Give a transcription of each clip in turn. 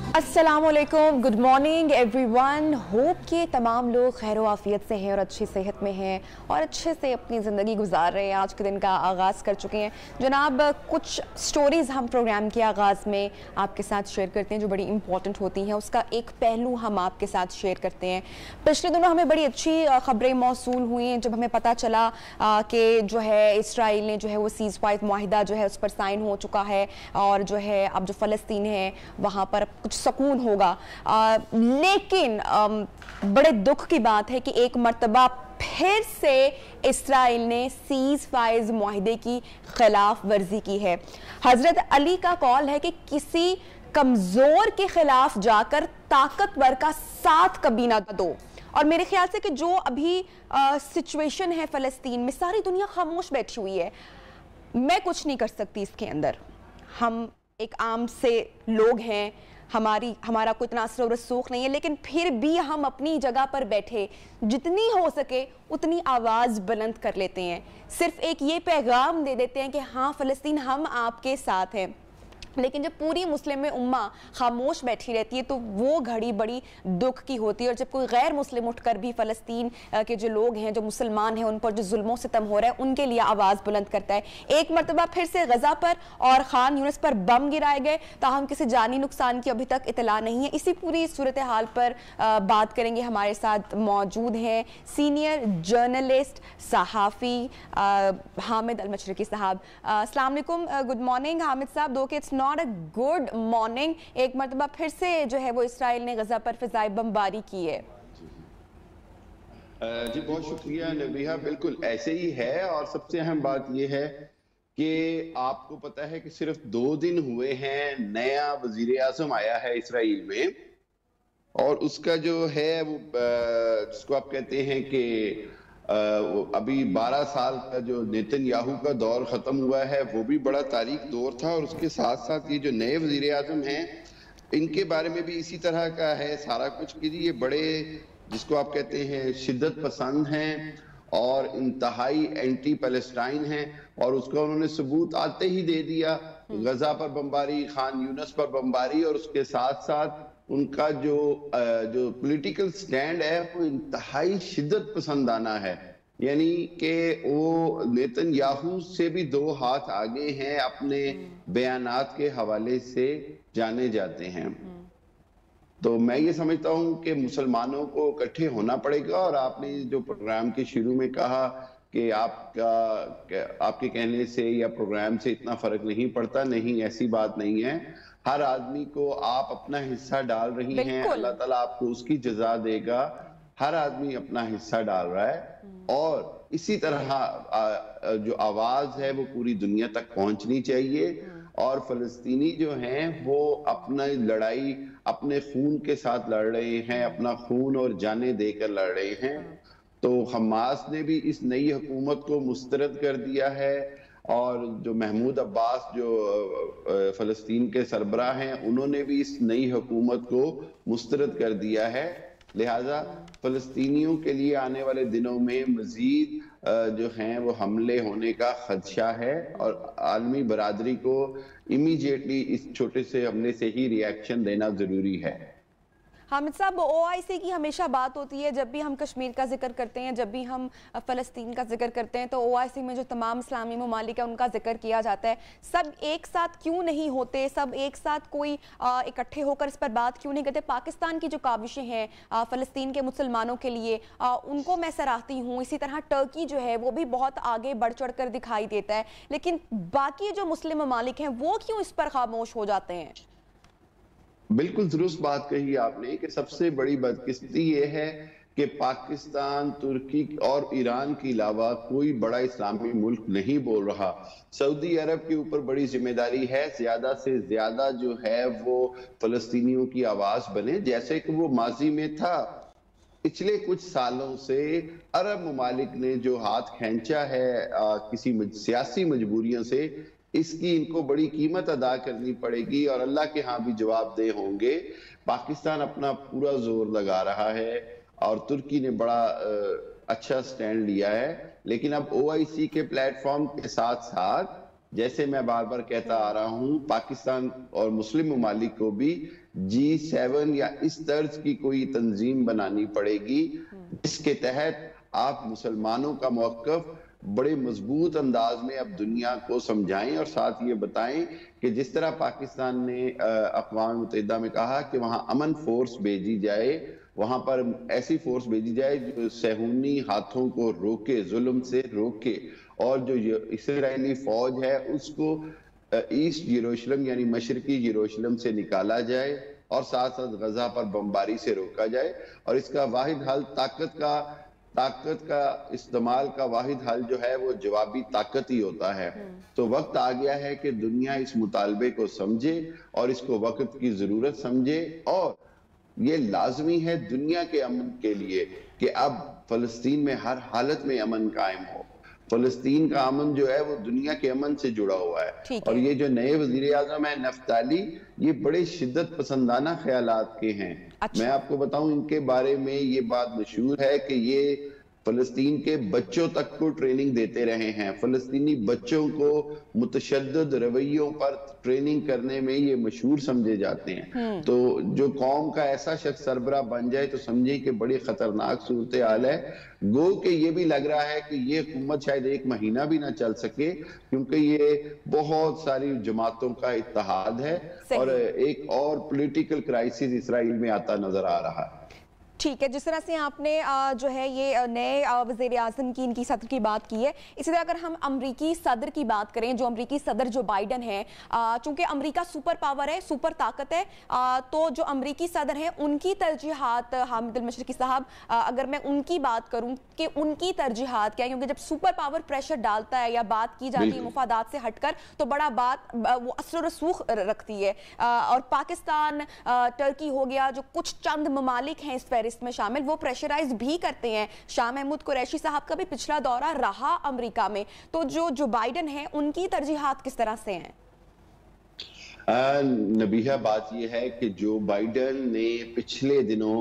अस्सलाम वालेकुम, good morning everyone. Hope कि तमाम लोग खैर आफियत से हैं और अच्छी सेहत में हैं और अच्छे से अपनी ज़िंदगी गुजार रहे हैं। आज के दिन का आगाज़ कर चुके हैं जनाब। कुछ स्टोरीज़ हम प्रोग्राम के आगाज़ में आपके साथ शेयर करते हैं जो बड़ी इंपॉर्टेंट होती हैं। उसका एक पहलू हम आपके साथ शेयर करते हैं। पिछले दिनों हमें बड़ी अच्छी ख़बरें मौसूल हुई हैं जब हमें पता चला कि जो है इसराइल ने जो है वो सीज़ फायर मुआहिदा जो है उस पर साइन हो चुका है और जो है अब जो फ़लस्तीन है वहाँ पर कुछ सुकून होगा। लेकिन बड़े दुख की बात है कि एक मर्तबा फिर से इसराइल ने सीज़ फायर मुआहिदे की खिलाफ वर्जी की है। हजरत अली का कॉल है कि किसी कमज़ोर के खिलाफ जाकर ताकतवर का साथ कभी ना दो। और मेरे ख्याल से कि जो अभी सिचुएशन है फ़लस्तीन में, सारी दुनिया खामोश बैठी हुई है। मैं कुछ नहीं कर सकती इसके अंदर। हम एक आम से लोग हैं, हमारा कोई इतना असर और रसूख नहीं है, लेकिन फिर भी हम अपनी जगह पर बैठे जितनी हो सके उतनी आवाज़ बुलंद कर लेते हैं। सिर्फ एक ये पैगाम दे देते हैं कि हाँ फ़लस्तीन हम आपके साथ हैं। लेकिन जब पूरी मुस्लिम उम्मा खामोश बैठी रहती है तो वो घड़ी बड़ी दुख की होती है। और जब कोई गैर मुस्लिम उठकर भी फ़लस्तीन के जो लोग हैं, जो मुसलमान हैं, उन पर जो जुल्मों सितम हो रहा है उनके लिए आवाज़ बुलंद करता है। एक मरतबा फिर से गज़ा पर और खान यूनिस पर बम गिराए गए, ताहम किसी जानी नुकसान की अभी तक इतला नहीं है। इसी पूरी सूरत हाल पर बात करेंगे। हमारे साथ मौजूद हैं सीनियर जर्नलिस्ट सहाफ़ी हामिद अल मशरकी साहब। अस्सलाम वालेकुम, गुड मॉर्निंग हामिद साहब। दो कि it's not a good morning, एक मरतबा फिर से जो है वो इसराइल ने गजा पर फिजाई बमबारी की है। जी बहुत शुक्रिया नबीहा, बिल्कुल ऐसे ही है। और सबसे अहम बात यह है कि आपको पता है कि सिर्फ 2 दिन हुए हैं नया वजीर आज़म आया है इसराइल में, और उसका जो है वो जिसको आप कहते हैं कि अभी 12 साल का जो नेतन्याहू का दौर खत्म हुआ है वो भी बड़ा तारीख दौर था। और उसके साथ साथ ये जो नए वजीर आज़म हैं इनके बारे में भी इसी तरह का है सारा कुछ कि ये बड़े जिसको आप कहते हैं शिद्दत पसंद हैं और इंतहाई एंटी पैलेस्टाइन हैं। और उसका उन्होंने सबूत आते ही दे दिया। गजा पर बमबारी, खान यूनिस पर बमबारी, और उसके साथ साथ उनका जो पॉलिटिकल स्टैंड है वो इंतहाई शिद्दत पसंदाना है। यानी कि वो नेतन्याहू से भी 2 हाथ आगे हैं, अपने बयानात के हवाले से जाने जाते हैं। तो मैं ये समझता हूँ कि मुसलमानों को इकट्ठे होना पड़ेगा। और आपने जो प्रोग्राम के शुरू में कहा कि आपके कहने से या प्रोग्राम से इतना फर्क नहीं पड़ता, नहीं, ऐसी बात नहीं है। हर आदमी को आप अपना हिस्सा डाल रही हैं, अल्लाह ताला आपको उसकी जजा देगा। हर आदमी अपना हिस्सा डाल रहा है और इसी तरह जो आवाज है वो पूरी दुनिया तक पहुंचनी चाहिए। और फलस्तीनी जो हैं वो अपना लड़ाई अपने खून के साथ लड़ रहे हैं, अपना खून और जानें देकर लड़ रहे हैं। तो हमास ने भी इस नई हुकूमत को मुस्तरद कर दिया है, और जो महमूद अब्बास जो फलस्तीन के सरबराह हैं उन्होंने भी इस नई हुकूमत को मुस्तरद कर दिया है। लिहाजा फलस्तीनियों के लिए आने वाले दिनों में मजीद जो हैं वो हमले होने का खदशा है, और आलमी बरादरी को इमीडिएटली इस छोटे से हमले से ही रिएक्शन देना जरूरी है। हामिद साहब, ओआईसी की हमेशा बात होती है जब भी हम कश्मीर का जिक्र करते हैं, जब भी हम फ़लस्तीन का जिक्र करते हैं, तो ओआईसी में जो तमाम इस्लामी ममालिक है उनका जिक्र किया जाता है। सब एक साथ क्यों नहीं होते, सब एक साथ कोई इकट्ठे होकर इस पर बात क्यों नहीं करते? पाकिस्तान की जो काविशें हैं फ़लस्तीन के मुसलमानों के लिए, उनको मैं सराहती हूँ। इसी तरह टर्की जो है वो भी बहुत आगे बढ़ चढ़ कर दिखाई देता है, लेकिन बाकी जो मुस्लिम ममालिक हैं वो क्यों इस पर खामोश हो जाते हैं? बिल्कुल दुरुस्त बात कही आपने कि सबसे बड़ी बदकिस्मती ये है कि पाकिस्तान, तुर्की और ईरान के अलावा कोई बड़ा इस्लामी मुल्क नहीं बोल रहा। सऊदी अरब के ऊपर बड़ी जिम्मेदारी है, ज्यादा से ज्यादा जो है वो फलस्तीनियों की आवाज बने, जैसे कि वो माजी में था। पिछले कुछ सालों से अरब ममालिक ने जो हाथ खींचा है किसी सियासी मजबूरियों से, इसकी इनको बड़ी कीमत अदा करनी पड़ेगी और अल्लाह के यहाँ भी जवाबदेह होंगे। पाकिस्तान अपना पूरा जोर लगा रहा है और तुर्की ने बड़ा अच्छा स्टैंड लिया है, लेकिन अब ओआईसी के प्लेटफॉर्म के साथ साथ जैसे मैं बार बार कहता आ रहा हूं, पाकिस्तान और मुस्लिम ममालिक को भी G7 या इस तर्ज की कोई तंजीम बनानी पड़ेगी जिसके तहत आप मुसलमानों का मौक़िफ़ बड़े मजबूत अंदाज में अब दुनिया को समझाएं और साथ ये बताएं कि जिस तरह पाकिस्तान ने अक़वाम मुत्तहिदा में कहा कि वहाँ अमन फोर्स भेजी जाए, वहाँ पर ऐसी फोर्स भेजी जाए जो सहूनी हाथों को रोके, जुल्म से रोके, और जो इसराइली फौज है उसको ईस्ट यरूशलेम यानी मशरकी यरूशलेम से निकाला जाए और साथ साथ गजा पर बमबारी से रोका जाए। और इसका वाहिद हल ताकत का इस्तेमाल का वाहिद हल जो है वो जवाबी ताकत ही होता है। तो वक्त आ गया है कि दुनिया इस मुतालबे को समझे और इसको वक्त की जरूरत समझे, और ये लाजमी है दुनिया के अमन के लिए कि अब फलस्तीन में हर हालत में अमन कायम हो। फलस्तीन का अमन जो है वो दुनिया के अमन से जुड़ा हुआ है। और ये जो नए वजीर आज़म है नफ्ताली, ये बड़े शिद्दत पसंदाना ख्यालात के हैं। अच्छा। मैं आपको बताऊं, इनके बारे में ये बात मशहूर है कि ये फलस्तीन के बच्चों तक को ट्रेनिंग देते रहे हैं। फलस्तीनी बच्चों को मुतशद्दिद रवैयों पर ट्रेनिंग करने में ये मशहूर समझे जाते हैं। तो जो कौम का ऐसा शख्स सरबराह बन जाए तो समझे कि बड़ी खतरनाक सूरत हाल है। गो के ये भी लग रहा है कि ये हुकूमत शायद 1 महीना भी ना चल सके, क्योंकि ये बहुत सारी जमातों का इत्तेहाद है और एक और पॉलिटिकल क्राइसिस इसराइल में आता नजर आ रहा है। ठीक है, जिस तरह से आपने जो है ये नए वज़ीर आज़म की, इनकी सदर की बात की है, इसी तरह अगर हम अमरीकी सदर की बात करें, जो अमरीकी सदर जो बाइडन है, चूंकि अमरीका सुपर पावर है, सुपर ताकत है, तो जो अमरीकी सदर हैं उनकी तरजीहात, हामिद अल-मशरिकी साहब, अगर मैं उनकी बात करूं कि उनकी तरजीहात क्या है, क्योंकि जब सुपर पावर प्रेशर डालता है या बात की जाती है मुफादात से हटकर, तो बड़ा बात वो असर रसूख रखती है। और पाकिस्तान, टर्की हो गया, जो कुछ चंद ममालिक हैं इस में शामिल, वो प्रेशराइज भी करते हैं। शाह महमूद कुरैशी साहब का भी पिछला दौरा रहा अमेरिका में, तो जो बाइडन है उनकी तरजीहात किस तरह से हैं? नबीहा, बात यह है कि जो बाइडन ने पिछले दिनों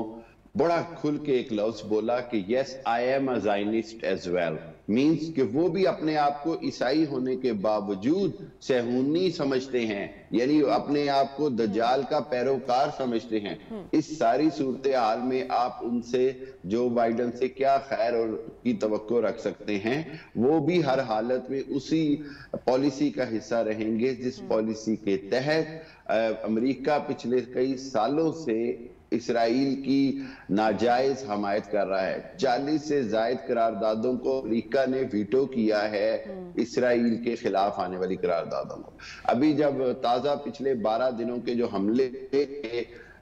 बड़ा खुल के एक लफ्ज बोला कि yes I am a Zionist as well, means कि वो भी अपने आप को ईसाई होने के बावजूद सहूनी समझते हैं, यानी अपने आप को दज्जाल का पैरोकार समझते हैं। इस सारी सूरत हाल में आप उनसे, जो बाइडन से क्या खैर और की तवक्को रख सकते हैं? वो भी हर हालत में उसी पॉलिसी का हिस्सा रहेंगे जिस पॉलिसी के तहत अमेरिका पिछले कई सालों से इसराइल की नाजायज हमायत कर रहा है। 40 से ज्यादा करारदादों को अमेरिका ने वीटो किया है, इसराइल के खिलाफ आने वाली करारदादों को। अभी जब ताजा पिछले 12 दिनों के जो हमले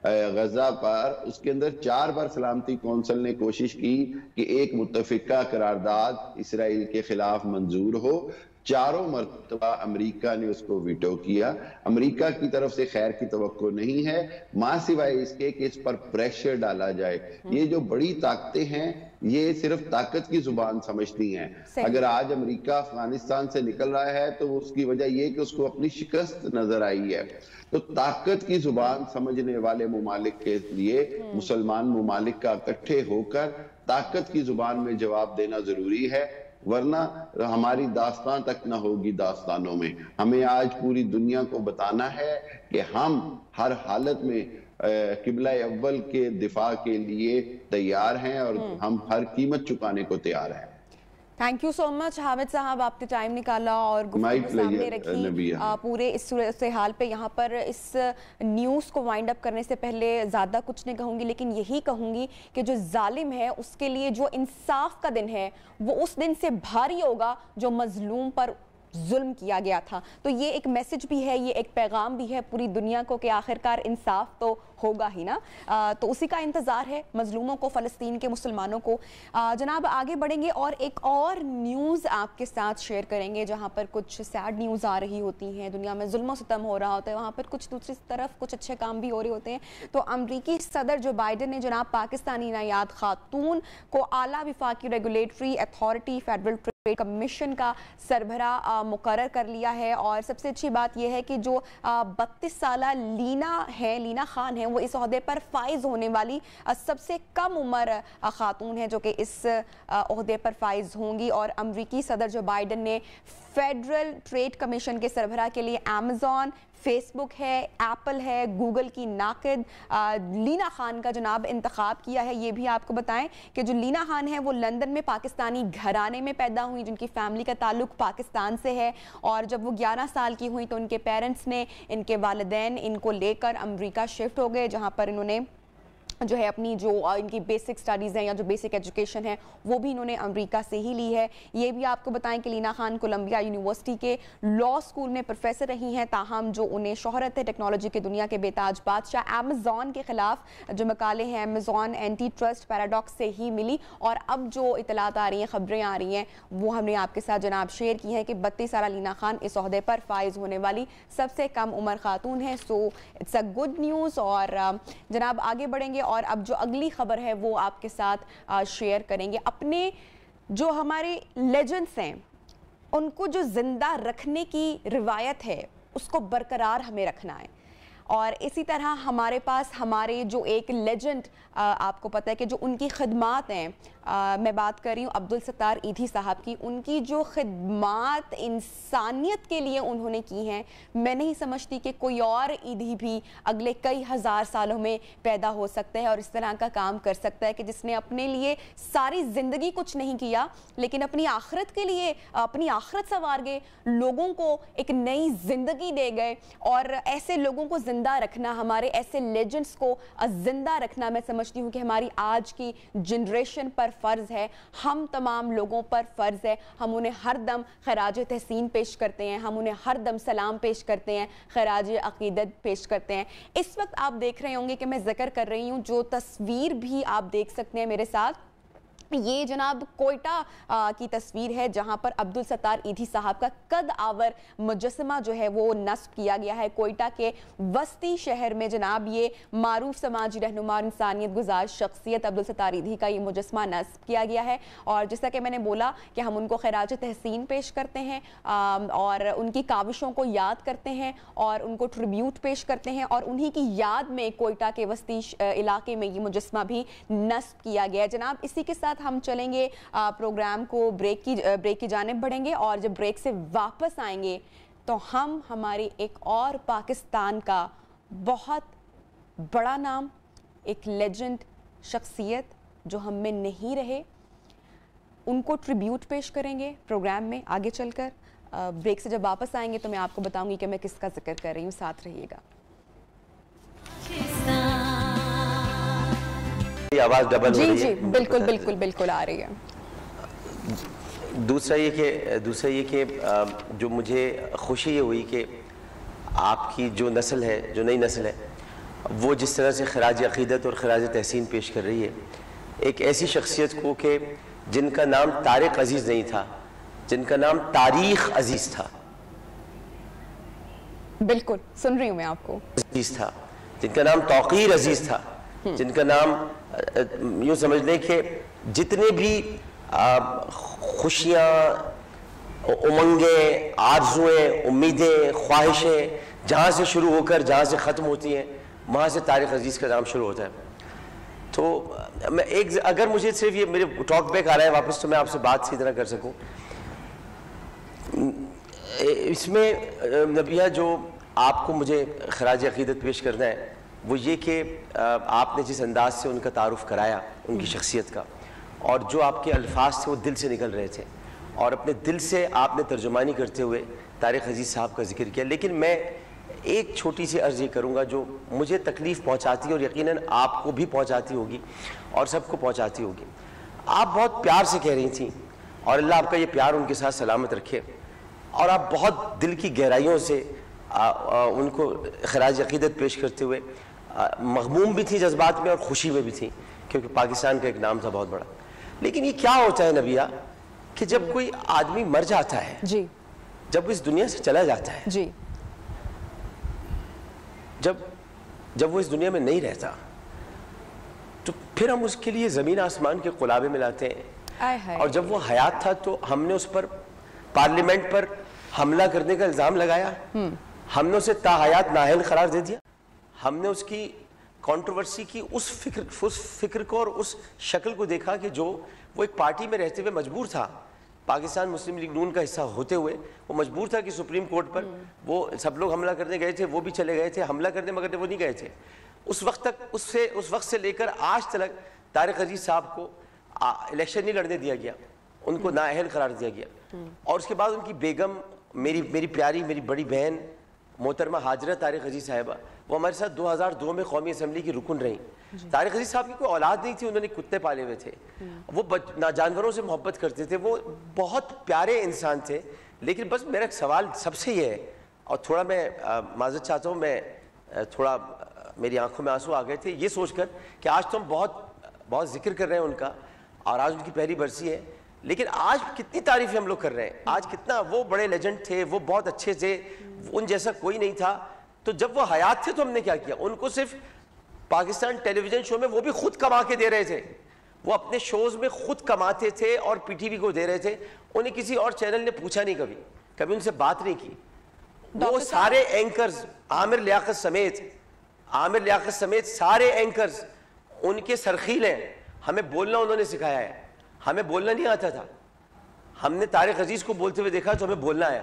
गजा पर, उसके अंदर 4 बार सलामती कौंसिल ने कोशिश की कि एक मुत्तफिका करारदाद इसराइल के खिलाफ मंजूर हो। चारों मरतबा अमेरिका ने उसको वीटो किया। अमेरिका की तरफ से खैर की तवक्को नहीं है, मां सिवाय इसके कि इस पर प्रेशर डाला जाए। ये जो बड़ी ताकतें हैं ये सिर्फ ताकत की जुबान समझती हैं। अगर आज अमेरिका अफगानिस्तान से निकल रहा है तो उसकी वजह यह कि उसको अपनी शिकस्त नजर आई है। तो ताकत की जुबान समझने वाले मुमालिक के लिए मुसलमान मुमालिक का इकट्ठे होकर ताकत की जुबान में जवाब देना जरूरी है, वरना हमारी दास्तान तक ना होगी दास्तानों में। हमें आज पूरी दुनिया को बताना है कि हम हर हालत में किबला अव्वल के दिफा के लिए तैयार हैं और हम हर कीमत चुकाने को तैयार हैं। Thank you so much Hamid साहब, आपने टाइम निकाला और गुफ्तगू सामने रखी पूरे इस सूरत हाल पे। यहाँ पर इस न्यूज़ को वाइंड अप करने से पहले ज़्यादा कुछ नहीं कहूँगी, लेकिन यही कहूँगी कि जो जालिम है उसके लिए जो इंसाफ का दिन है वो उस दिन से भारी होगा जो मजलूम पर जुल्म किया गया था। तो ये एक मैसेज भी है, ये एक पैगाम भी है पूरी दुनिया को कि आखिरकार इंसाफ तो होगा ही ना। तो उसी का इंतज़ार है मजलूमों को, फ़लस्तीन के मुसलमानों को। जनाब आगे बढ़ेंगे और एक और न्यूज़ आपके साथ शेयर करेंगे जहाँ पर कुछ सैड न्यूज़ आ रही होती हैं, दुनिया में जुल्म सितम हो रहा होता है, वहाँ पर कुछ दूसरी तरफ कुछ अच्छे काम भी हो रहे होते हैं। तो अमरीकी सदर जो बाइडन ने जनाब पाकिस्तानी नायाद खातून को आला विफाकी रेगुलेटरी अथॉरिटी फेडरल कमीशन का सरबराह मुकर्रर कर लिया है। और सबसे अच्छी बात यह है कि जो 32 साला लीना खान है वो इस ओहदे पर फाइज होने वाली सबसे कम उम्र खातून है जो कि इस ओहदे पर फाइज होंगी। और अमरीकी सदर जो बाइडन ने फेडरल ट्रेड कमीशन के सरबराह के लिए अमेज़न, फेसबुक है, एप्पल है, गूगल की नाकिद लीना खान का जनाब इंतखाब किया है। ये भी आपको बताएं कि जो लीना खान है वो लंदन में पाकिस्तानी घराने में पैदा हुई, जिनकी फैमिली का ताल्लुक पाकिस्तान से है। और जब वो 11 साल की हुई तो उनके पेरेंट्स ने, इनके वालिदैन इनको लेकर अमरीका शिफ्ट हो गए, जहाँ पर इन्होंने जो है अपनी जो इनकी बेसिक स्टडीज़ हैं या जो बेसिक एजुकेशन है वो भी इन्होंने अमेरिका से ही ली है। ये भी आपको बताएं कि लीना खान कोलंबिया यूनिवर्सिटी के लॉ स्कूल में प्रोफेसर रही हैं, ताहम जो उन्हें शोहरत है टेक्नोलॉजी की दुनिया के बेताज बादशाह अमेज़न के ख़िलाफ़ जो मकाले हैं अमेज़न एंटी ट्रस्ट पैराडॉक्स से ही मिली। और अब जो इतलात आ रही हैं, ख़बरें आ रही हैं, वो हमने आपके साथ जनाब शेयर की हैं कि 32 साला लीना खान इस ओहदे पर फाइज होने वाली सबसे कम उम्र खातून है। So it's a good news. और जनाब आगे बढ़ेंगे और अब जो अगली खबर है वो आपके साथ शेयर करेंगे। अपने जो हमारे लेजेंड्स हैं उनको जो जिंदा रखने की रिवायत है उसको बरकरार हमें रखना है। और इसी तरह हमारे पास हमारे जो एक लेजेंड आपको पता है कि जो उनकी खिदमात हैं, मैं बात कर रही हूँ अब्दुल सत्तार ईधी साहब की। उनकी जो खिदमात इंसानियत के लिए उन्होंने की हैं, मैं नहीं समझती कि कोई और ईधी भी अगले कई हज़ार सालों में पैदा हो सकता है और इस तरह का काम कर सकता है कि जिसने अपने लिए सारी ज़िंदगी कुछ नहीं किया लेकिन अपनी आखिरत के लिए अपनी आखिरत संवार गए, लोगों को एक नई ज़िंदगी दे गए। और ऐसे लोगों को ज़िंदा रखना, हमारे ऐसे लेजेंड्स को ज़िंदा रखना, मैं समझती हूँ कि हमारी आज की जनरेशन पर फ़र्ज़ है, हम तमाम लोगों पर फ़र्ज़ है। हम उन्हें हर दम खराज तहसीन पेश करते हैं, हम उन्हें हर दम सलाम पेश करते हैं, खराज अक़ीदत पेश करते हैं। इस वक्त आप देख रहे होंगे कि मैं ज़िक्र कर रही हूँ, जो तस्वीर भी आप देख सकते हैं मेरे साथ, ये जनाब कोयटा की तस्वीर है जहां पर अब्दुल सत्तार ईधी साहब का कद आवर मुजस्समा जो है वो नस्ब किया गया है। कोयटा के वस्ती शहर में जनाब ये मारूफ समाजी रहनुमा, इंसानियत गुजार शख्सियत अब्दुल सत्तार ईधी का ये मुजस्समा नस्ब किया गया है। और जैसा कि मैंने बोला कि हम उनको खराज तहसीन पेश करते हैं और उनकी काविशों को याद करते हैं और उनको ट्रिब्यूट पेश करते हैं। और उन्हीं की याद में कोयटा के वस्ती इलाके में ये मुजस्समा भी नस्ब किया गया है। जनाब इसी के साथ हम चलेंगे प्रोग्राम को ब्रेक की जानिब बढ़ेंगे और जब ब्रेक से वापस आएंगे तो हम हमारे एक और पाकिस्तान का बहुत बड़ा नाम, एक लेजेंड शख्सियत जो हम में नहीं रहे, उनको ट्रिब्यूट पेश करेंगे प्रोग्राम में आगे चलकर। ब्रेक से जब वापस आएंगे तो मैं आपको बताऊंगी कि मैं किसका जिक्र कर रही हूँ, साथ रहिएगा। आवाज डबल हो रही है। जी बिल्कुल बिल्कुल बिल्कुल आ रही है। दूसरा ये कि जो मुझे खुशी ये हुई कि आपकी जो नस्ल है, जो नई नस्ल है, वो जिस तरह से खराज अक़ीदत और खराज तहसीन पेश कर रही है एक ऐसी शख्सियत को कि जिनका नाम तारिक अजीज़ नहीं था, जिनका नाम तारीख अजीज़ था। बिल्कुल सुन रही हूँ मैं आपको। अजीज़ था, जिनका नाम तौक़ीर अजीज़ था, जिनका नाम यूँ समझ लें कि जितने भी खुशियाँ, उमंगें, आरज़ुएँ, उम्मीदें, ख्वाहिशें जहाँ से शुरू होकर जहाँ से ख़त्म होती हैं वहाँ से तारिक अजीज़ का नाम शुरू होता है। तो मैं अगर मुझे सिर्फ ये मेरे टॉक बैक आ रहा है वापस तो मैं आपसे बात सीधी तरह कर सकूँ। इसमें नबिया जो आपको मुझे खराज अक़ीदत पेश करना है वो ये कि आपने जिस अंदाज से उनका तारुफ़ कराया, उनकी शख्सियत का, और जो आपके अल्फाज थे वो दिल से निकल रहे थे और अपने दिल से आपने तर्जुमानी करते हुए तारिक अजीज़ साहब का जिक्र किया। लेकिन मैं एक छोटी सी अर्ज़ ये करूँगा जो मुझे तकलीफ़ पहुँचाती है और यकीनन आपको भी पहुँचाती होगी और सबको पहुँचाती होगी। आप बहुत प्यार से कह रही थी और अल्लाह आपका ये प्यार उनके साथ सलामत रखे, और आप बहुत दिल की गहराइयों से उनको खराज अक़ीदत पेश करते हुए मग़मूम भी थी जज्बात में और ख़ुशी में भी थी, क्योंकि पाकिस्तान का एक नाम था बहुत बड़ा। लेकिन ये क्या होता है नबिया कि जब कोई आदमी मर जाता है जी, जब वो इस दुनिया से चला जाता है जी, जब वो इस दुनिया में नहीं रहता, तो फिर हम उसके लिए ज़मीन आसमान के क़ुलाबे मिलाते हैं, اور جب وہ حیات تھا تو ہم نے اس پر پارلیمنٹ پر حملہ کرنے کا الزام لگایا, ہم نے اسے تاحیات نااہل قرار دے دیا, ہم نے اس کی کنٹروورسی کی اس فکر کو اور اس شکل کو دیکھا کہ جو وہ ایک پارٹی میں رہتے ہوئے مجبور تھا, پاکستان مسلم لیگ نون کا حصہ ہوتے ہوئے وہ مجبور تھا کہ سپریم کورٹ پر وہ سب لوگ حملہ کرنے گئے تھے, وہ بھی چلے گئے تھے حملہ کرنے, مگر وہ نہیں گئے تھے. اس وقت تک اس وقت سے لے کر آج تک طارق عزیز صاحب کو الیکشن نہیں لڑنے دیا گیا, ان کو نااہل قرار دیا گیا. اور اس کے بعد ان کی بیگم, میری پیاری, میری بڑی بہن محترمہ ہاجرہ طارق عزیز صاحبہ, وہ ہمارے ساتھ 2002 میں قومی اسمبلی کی رکن رہیں. طارق عزیز صاحب کی کوئی اولاد نہیں تھی, انہوں نے کتے پالے ہوئے تھے, وہ جانوروں سے محبت کرتے تھے, وہ بہت پیارے انسان تھے. لیکن بس میرا ایک سوال سب سے یہ ہے, اور تھوڑا میں معذرت چاہتا ہوں, میں تھوڑا میری آنکھوں میں آنسو آ گئے تھے یہ سوچ کر کہ آج تو ہم بہت ذکر کر رہے ہیں ان کا, اور آج ان کی پہلی برسی ہے, لیکن آج کتنی تعریفیں ہم لوگ کر رہے ہیں, آج کتنا وہ بڑے لیجنڈ تھے, وہ بہت اچھے تھے, ان جیسا کوئی نہیں تھا. تو جب وہ حیات تھے تو ہم نے کیا کیا, ان کو صرف پاکستان ٹیلی ویژن شو میں وہ بھی خود کما کے دے رہے تھے, وہ اپنے شوز میں خود کماتے تھے اور پی ٹی وی کو دے رہے تھے. انہیں کسی اور چینل نے پوچھا نہیں, کبھی ان سے بات نہیں کی. وہ سارے اینکرز عامر لیاقت سمیت سارے اینکرز ان کے سرخیل ہیں. ہمیں بولنا انہوں نے سکھایا ہے, ہمیں بولنا نہیں آتا تھا. ہم نے طارق عزیز کو بولتے ہوئے دیکھا تو ہمیں بولنا آیا.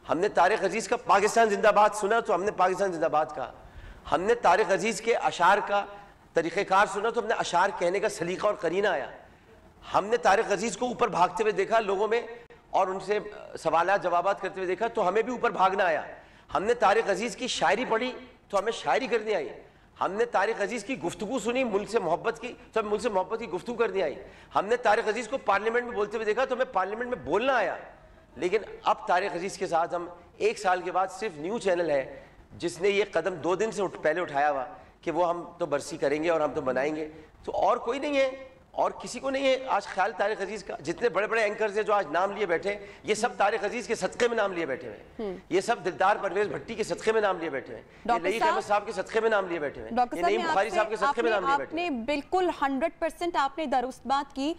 ہم نے طارق عزیز کا پاکستان زندہ باد سنا تو ہم نے پاکستان زندہ باد کہا. ہم نے طارق عزیز کے اشعار کا طریقہ کار سنا تو ہم نے اشعار کہنے کا سلیقہ اور قرینہ آیا. ہم نے طارق عزیز کو اوپر بھاگتے ہوئے دیکھا لوگوں میں اور ان سے سوالات جوابات کرتے ہوئے دیکھا تو ہمیں بھی اوپر بھاگنا آیا. ہم نے طارق عزیز کی شاعری پڑھی تو ہمیں شاعری کرنی آئی. ہم نے طارق عزیز کی گفتگو سنی ملک سے محبت کی تو ہمیں ملک سے محبت کی گفتگو کرنی آئی. ہم نے طارق عزیز کو پارلیمنٹ میں بولتے ہوئے دیکھا تو ہمیں پارلیمنٹ میں بولنا آیا. لیکن اب طارق عزیز کے ساتھ ہم 1 سال کے بعد صرف نیو چینل ہے جس نے یہ قدم 2 دن سے پہلے اٹھایا ہوا کہ وہ ہم تو برسی کریں گے اور ہم تو بنائیں گے. تو اور کوئی نہیں ہے, اور کسی کو نہیں ہے آج خیال طارق عزیز کا. جتنے بڑے بڑے اینکرز ہیں جو آج نام لیے بیٹھے ہیں, یہ سب طارق عزیز کے صدقے میں نام لیے بیٹھے ہیں. یہ سب دلدار پرویز بھٹی کے صدقے میں نام لیے بیٹھے ہیں, یہ لئیق احمد صاحب کے صدقے میں نام لیے بیٹھے ہیں, یہ نعیم بخاری صاحب کے صدقے میں نام لیے بیٹھے ہیں. آپ نے بالکل 100% آپ نے درست بات کی.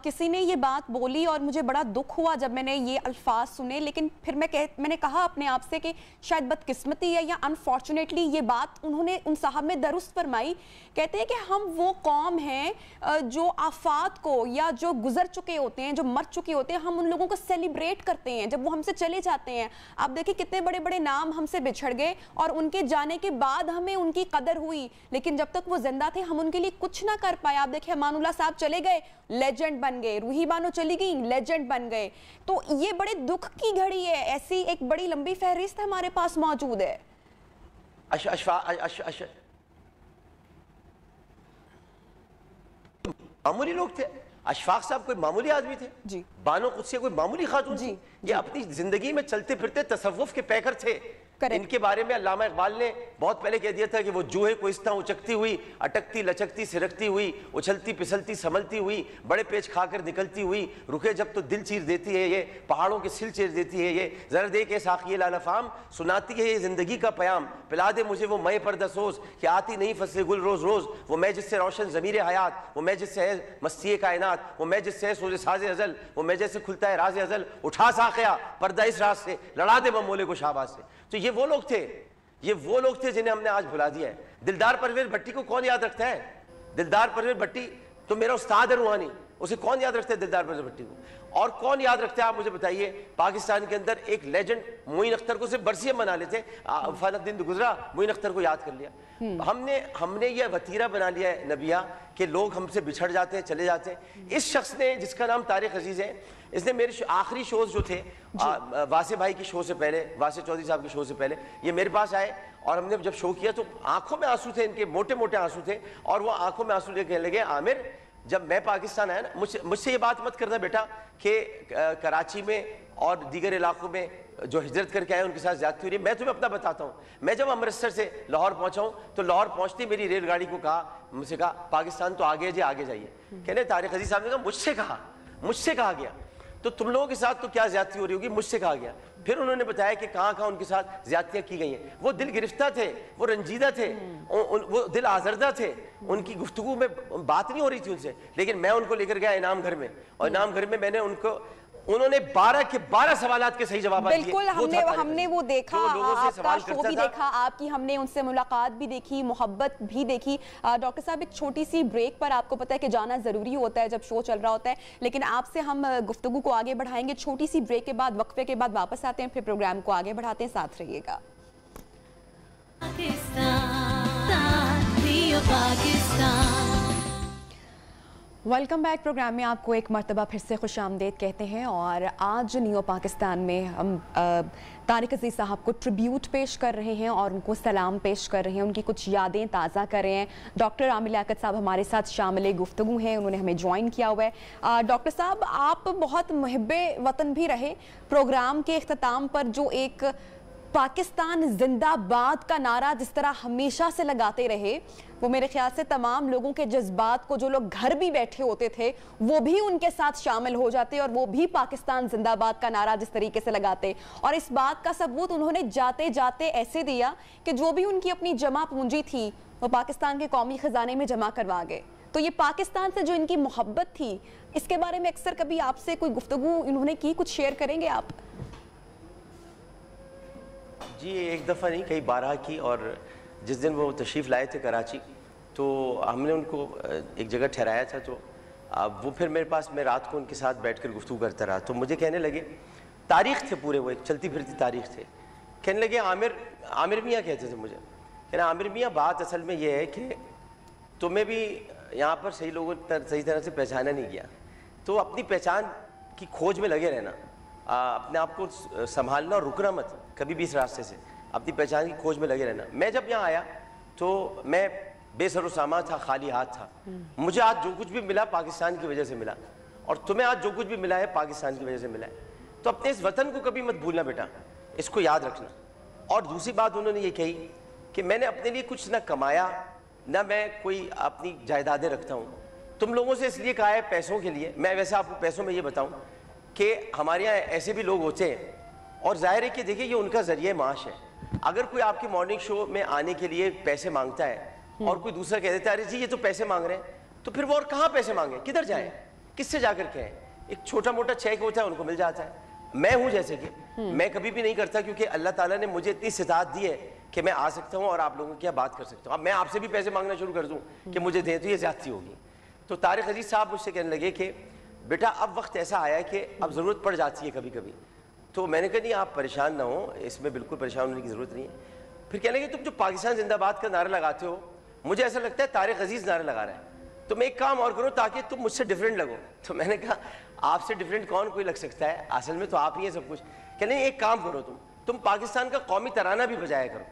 کسی نے یہ بات بولی اور مجھے بڑا دکھ ہوا جب میں نے یہ الفاظ سنے, لیکن پھر میں نے کہا اپنے آپ سے کہ شاید بدقسمتی ہے یا انفارچونیٹلی یہ بات انہوں نے ان صاحب میں درست فرمائی. کہتے ہیں کہ ہم وہ قوم ہیں جو آفات کو یا جو گزر چکے ہوتے ہیں, جو مر چکے ہوتے ہیں, ہم ان لوگوں کو سیلیبریٹ کرتے ہیں جب وہ ہم سے چلے جاتے ہیں. آپ دیکھیں کتنے بڑے بڑے نام ہم سے بچھڑ گئے اور ان کے جانے کے بعد ہمیں ان کی قدر ہوئی, لیکن جب تک وہ زندہ تھے ہم ان کے لیے کچھ نہ کر پائے. آپ دیکھیں امان اللہ صاحب چلے گئے, لیجنڈ بن گئے, روحی بانو چلی گئی, لیجنڈ بن گئے. تو یہ بڑے دکھ کی گھڑی ہے, ایسی ایک بڑی لمبی فہرست ہمارے پاس موجود ہے. معمولی لوگ تھے. اشفاق صاحب کوئی معمولی آدمی تھے, جی. بانو قدسیہ کوئی معمولی خاتون تھی. یہ اپنی زندگی میں چلتے پھرتے تصوف کے پیکر تھے. ان کے بارے میں علامہ اقبال نے بہت پہلے کہہ دیا تھا کہ وہ جوہے کو اس طرح اچکتی ہوئی, اٹکتی لچکتی سرکتی ہوئی, اچھلتی پسلتی سنبھلتی ہوئی, بڑے پیچ کھا کر نکلتی ہوئی, رکے جب تو دل چیر دیتی ہے یہ, پہاڑوں کے سل چیر دیتی ہے یہ, ذرا دیکھ کے ساقی لالفام سناتی ہے یہ زندگی کا پیام, پلا دے مجھے وہ مے پردہ سوز کہ آتی نہیں فصل گل روز روز, وہ میں جس سے روشن ضمیر حیات, وہ میں جس سے ہے مستی کائنات, وہ میں جس سے ہے سوز ساز ازل, وہ میں جیسے کھلتا ہے راز ازل, اٹھا ساقیا پردہ اس راز سے, لڑا دے ممولے کو شہباز سے. تو یہ وہ لوگ تھے جنہیں ہم نے آج بھلا دیا ہے. دلدار پرویز بھٹی کو کون یاد رکھتا ہے؟ دلدار پرویز بھٹی تو میرا استاد ہے روحانی, اسے کون یاد رکھتا ہے دلدار پرویز بھٹی کو؟ اور کون یاد رکھتا ہے آپ مجھے بتائیے؟ پاکستان کے اندر ایک لیجنڈ معین اختر کو صرف برسی منا لیتے, فلاں دن گزرا معین اختر کو یاد کر لیا. ہم نے یہ وتیرہ بنا لیا ہے نبیہ کہ لوگ ہم سے بچھڑ جاتے ہیں, چلے جاتے ہیں. اس شخص نے جس کا نام طارق عزیز ہے, اس نے میرے آخری شوز جو تھے واسع بھائی کی شو سے پہلے, واسع چودھری صاحب کی شو سے پہلے, یہ میرے پاس آئے اور ہم نے جب شو کیا تو آنکھوں میں آنسو تھے, ان کے موٹے موٹے آنسو تھے, اور وہ آنکھوں میں آنسو لے کے کہنے لگے عامر جب میں پاکستان آیا نا, مجھ سے یہ بات مت کرنا بیٹا کہ کراچی میں اور دیگر علاقوں میں جو ہجرت کر کے آئے ان کے ساتھ زیادتی ہو رہی ہے. میں تمہیں اپنا بتاتا ہوں, میں جب امرتسر سے لاہور پہنچا ہوں تو لاہور پہنچتے میری ریل گاڑی کو کہا, مجھ سے کہا پاکستان تو آگے جی آگے جائیے. کہنے طارق عزیز صاحب نے کہا مجھ سے کہا گیا تو تم لوگوں کے ساتھ تو کیا زیادتی ہو رہی ہوگی, مجھ سے کہا گیا. پھر انہوں نے بتایا کہ کہاں کہاں ان کے ساتھ زیادتیاں کی گئی ہیں. وہ دل گرفتہ تھے, وہ رنجیدہ تھے, وہ دل آزردہ تھے, ان کی گفتگو میں بات نہیں ہو رہی تھی ان سے، لیکن میں ان کو لے کر گیا انعام گھر میں، اور انعام گھر میں میں نے انہوں نے 12 کے 12 سوالات کے صحیح جوابات دیے۔ بالکل ہم نے وہ دیکھا، آپ کا شو بھی دیکھا، آپ کی ہم نے ان سے ملاقات بھی دیکھی، محبت بھی دیکھی۔ ڈاکٹر صاحب ایک چھوٹی سی بریک پر آپ کو پتہ ہے کہ جانا ضروری ہوتا ہے جب شو چل رہا ہوتا ہے، لیکن آپ سے ہم گفتگو کو آگے بڑھائیں گے چھوٹی سی بریک کے بعد، وقفے کے بعد واپس آتے ہیں، پھر پروگرام کو آگے بڑھاتے ہیں، ساتھ رہیے گا۔ ویلکم بیک پروگرام میں آپ کو ایک مرتبہ پھر سے خوش آمدید کہتے ہیں، اور آج نیو پاکستان میں ہم طارق عزیز صاحب کو ٹریبیوٹ پیش کر رہے ہیں اور ان کو سلام پیش کر رہے ہیں، ان کی کچھ یادیں تازہ کر رہے ہیں۔ ڈاکٹر عامر لیاقت صاحب ہمارے ساتھ شامل گفتگو ہیں، انہوں نے ہمیں جوائن کیا ہوا ہے۔ ڈاکٹر صاحب آپ بہت محب وطن بھی رہے، پروگرام کے اختتام پر جو ایک پاکستان زندہ باد کا نعرہ جس طرح ہمیشہ سے لگاتے رہے، وہ میرے خیال سے تمام لوگوں کے جذبات کو، جو لوگ گھر بھی بیٹھے ہوتے تھے وہ بھی ان کے ساتھ شامل ہو جاتے اور وہ بھی پاکستان زندہ باد کا نعرہ جس طریقے سے لگاتے، اور اس بات کا ثبوت انہوں نے جاتے جاتے ایسے دیا کہ جو بھی ان کی اپنی جمع پونجی تھی وہ پاکستان کے قومی خزانے میں جمع کروا گئے۔ تو یہ پاکستان سے جو ان کی محبت تھی، اس کے بارے میں اکثر کبھی آپ سے کوئی گفتگو انہوں نے کی، کچھ شیئر کریں گے آپ؟ جی ایک دفعہ نہیں، کئی بارہ کی، اور جس دن وہ تشریف لائے تھے کراچی تو ہم نے ان کو ایک جگہ ٹھہرایا تھا، تو وہ پھر میرے پاس، میں رات کو ان کے ساتھ بیٹھ کر گفتگو کرتا رہا، تو مجھے کہنے لگے، تاریخ تھے پورے، وہ ایک چلتی پھرتی تاریخ تھے، کہنے لگے عامر میاں کہتے تھے مجھے، کہنا عامر میاں بات اصل میں یہ ہے کہ تمہیں بھی یہاں پر صحیح لوگوں صحیح طرح سے پہچانا نہیں گیا، تو اپنی پہچان کی کھوج میں لگے رہنا، اپنے آپ کو سنبھالنا اور رکنا مت کبھی بھی اس راستے سے، اپنی پہچان کی کھوج میں لگے رہنا۔ میں جب یہاں آیا تو میں بے سر و سامان تھا، خالی ہاتھ تھا، مجھے آج جو کچھ بھی ملا پاکستان کی وجہ سے ملا، اور تمہیں آج جو کچھ بھی ملا ہے پاکستان کی وجہ سے ملا ہے، تو اپنے اس وطن کو کبھی مت بھولنا بیٹا، اس کو یاد رکھنا۔ اور دوسری بات انہوں نے یہ کہی کہ میں نے اپنے لیے کچھ نہ کمایا، نہ میں کوئی اپنی جائیدادیں رکھتا ہوں، تم لوگوں سے اس لیے کہا ہے پیسوں کے لیے۔ میں ویسے آپ کو پیسوں میں یہ بتاؤں کہ ہمارے یہاں ایسے بھی لوگ ہوتے ہیں، اور ظاہر ہے کہ دیکھیں یہ ان کا ذریعہ معاش ہے، اگر کوئی آپ کے مارننگ شو میں آنے کے لیے پیسے مانگتا ہے اور کوئی دوسرا کہہ دیتا ہے ارے جی یہ تو پیسے مانگ رہے ہیں، تو پھر وہ اور کہاں پیسے مانگیں، کدھر جائیں، کس سے جا کر کہیں؟ ایک چھوٹا موٹا چیک ہوتا ہے ان کو مل جاتا ہے۔ میں ہوں جیسے کہ میں کبھی بھی نہیں کرتا، کیونکہ اللہ تعالیٰ نے مجھے اتنی استطاعت دی ہے کہ میں آ سکتا ہوں اور آپ لوگوں کی کیا بات کر سکتا ہوں۔ اب میں آپ سے بھی پیسے مانگنا شروع کر دوں کہ مجھے دیں تو یہ زیادتی ہوگی۔ تو طارق عزیز صاحب مجھ سے کہنے لگے کہ بیٹا اب وقت ایسا آیا ہے کہ اب ضرورت پڑ جاتی ہے کبھی کبھی، تو میں نے کہا نہیں آپ پریشان نہ ہوں، اس میں بالکل پریشان ہونے کی ضرورت نہیں ہے۔ پھر کہنے لگے تم جو پاکستان زندہ باد کا نعرہ لگاتے ہو، مجھے ایسا لگتا ہے طارق عزیز نعرہ لگا رہا ہے، تم ایک کام اور کرو تاکہ تم مجھ سے ڈیفرنٹ لگو۔ تو میں نے کہا آپ سے ڈیفرنٹ کون کوئی لگ سکتا ہے، اصل میں تو آپ ہی ہیں سب کچھ۔ کہنے لگے ایک کام کرو، تم پاکستان کا قومی ترانہ بھی بجایا کرو،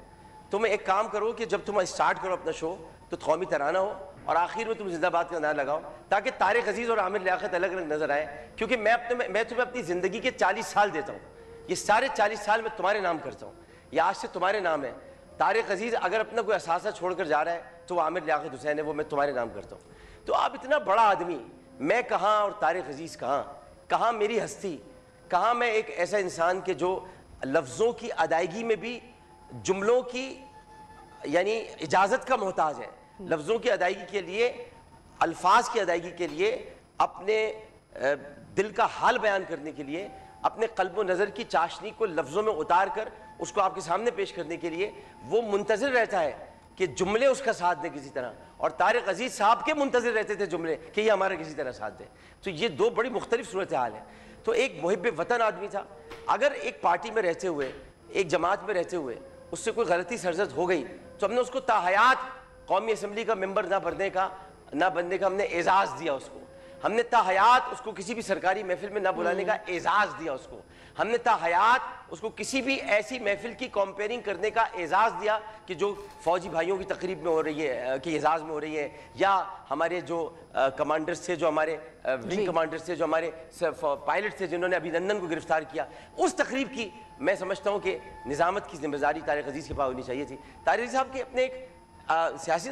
تم ایک کام کرو کہ جب تم اسٹارٹ کرو اپنا شو تو قومی ترانہ ہو اور آخر میں تم زندہ باد کا نعرہ لگاؤ، تاکہ طارق عزیز اور عامر لیاقت الگ الگ نظر آئے، کیونکہ میں تمہیں اپنی زندگی کے 40 سال دیتا ہوں، یہ سارے 40 سال میں تمہارے نام کرتا ہوں، یہ آج سے تمہارے نام ہے۔ طارق عزیز اگر اپنا کوئی اثاثہ چھوڑ کر جا رہا ہے تو وہ عامر لیاقت حسین ہے، وہ میں تمہارے نام کرتا ہوں۔ تو آپ اتنا بڑا آدمی، میں کہاں اور طارق عزیز کہاں میری ہستی، کہاں میں ایک ایسا انسان کہ جو لفظوں کی ادائیگی میں بھی جملوں کی یعنی اجازت کا محتاج ہے، لفظوں کی ادائیگی کے لیے، الفاظ کی ادائیگی کے لیے، اپنے دل کا حال بیان کرنے کے لیے، اپنے قلب و نظر کی چاشنی کو لفظوں میں اتار کر اس کو آپ کے سامنے پیش کرنے کے لیے وہ منتظر رہتا ہے کہ جملے اس کا ساتھ دیں کسی طرح، اور طارق عزیز صاحب کے منتظر رہتے تھے جملے کہ یہ ہمارا کسی طرح ساتھ دیں۔ تو یہ دو بڑی مختلف صورتحال ہیں۔ تو ایک محب وطن آدمی تھا، اگر ایک پارٹی میں رہتے ہوئے، ایک جماعت میں رہتے ہوئے اس سے کوئی غلطی سرزد ہو گئی تو ہم نے اس کو تاحیات قومی اسمبلی کا ممبر نہ بننے کا ہم نے اعزاز دیا، اس کو ہم نے تاحیات اس کو کسی بھی سرکاری محفل میں نہ بلانے کا اعزاز دیا، اس کو ہم نے تاحیات اس کو کسی بھی ایسی محفل کی کمپیئرنگ کرنے کا اعزاز دیا کہ جو فوجی بھائیوں کی تقریب میں ہو رہی ہے، کہ اعزاز میں ہو رہی ہے، یا ہمارے جو کمانڈرز تھے، جو ہمارے ونگ کمانڈرز تھے، جو ہمارے پائلٹ تھے جنہوں نے ابھی نندن کو گرفتار کیا، اس تقریب کی میں سمجھتا ہوں کہ نظامت کی ذمہ داری طارق عزیز کے پاس ہونی چاہیے تھی۔ طارق عزیز صاحب کے اپنے ایک سیاسی